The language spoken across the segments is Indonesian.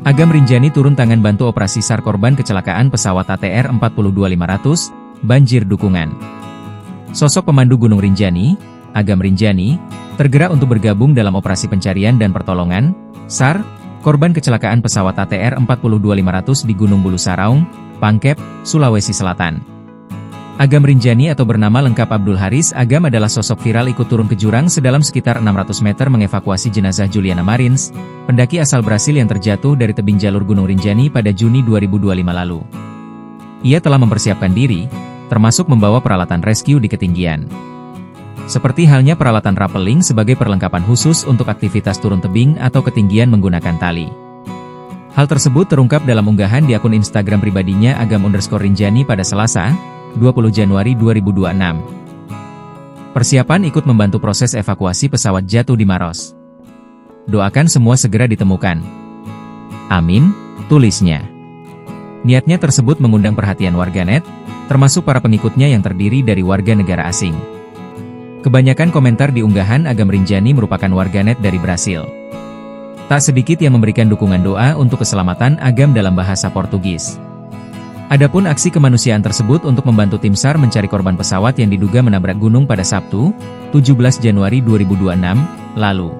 Agam Rinjani turun tangan bantu operasi SAR korban kecelakaan pesawat ATR 42500, banjir dukungan. Sosok pemandu Gunung Rinjani, Agam Rinjani, tergerak untuk bergabung dalam operasi pencarian dan pertolongan, SAR, korban kecelakaan pesawat ATR 42500 di Gunung Bulu Saraung, Pangkep, Sulawesi Selatan. Agam Rinjani atau bernama lengkap Abdul Haris Agam adalah sosok viral ikut turun ke jurang sedalam sekitar 600 meter mengevakuasi jenazah Juliana Marins, pendaki asal Brasil yang terjatuh dari tebing jalur Gunung Rinjani pada Juni 2025 lalu. Ia telah mempersiapkan diri, termasuk membawa peralatan rescue di ketinggian. Seperti halnya peralatan rappelling sebagai perlengkapan khusus untuk aktivitas turun tebing atau ketinggian menggunakan tali. Hal tersebut terungkap dalam unggahan di akun Instagram pribadinya Agam_Rinjani pada Selasa, 20 Januari 2026. Persiapan ikut membantu proses evakuasi pesawat jatuh di Maros. Doakan semua segera ditemukan. Amin, tulisnya. Niatnya tersebut mengundang perhatian warganet, termasuk para pengikutnya yang terdiri dari warga negara asing. Kebanyakan komentar di unggahan Agam Rinjani merupakan warganet dari Brasil. Tak sedikit yang memberikan dukungan doa untuk keselamatan Agam dalam bahasa Portugis. Adapun aksi kemanusiaan tersebut untuk membantu tim SAR mencari korban pesawat yang diduga menabrak gunung pada Sabtu, 17 Januari 2026, lalu.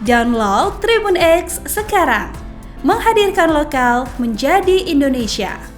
Download Tribun X sekarang, menghadirkan lokal menjadi Indonesia.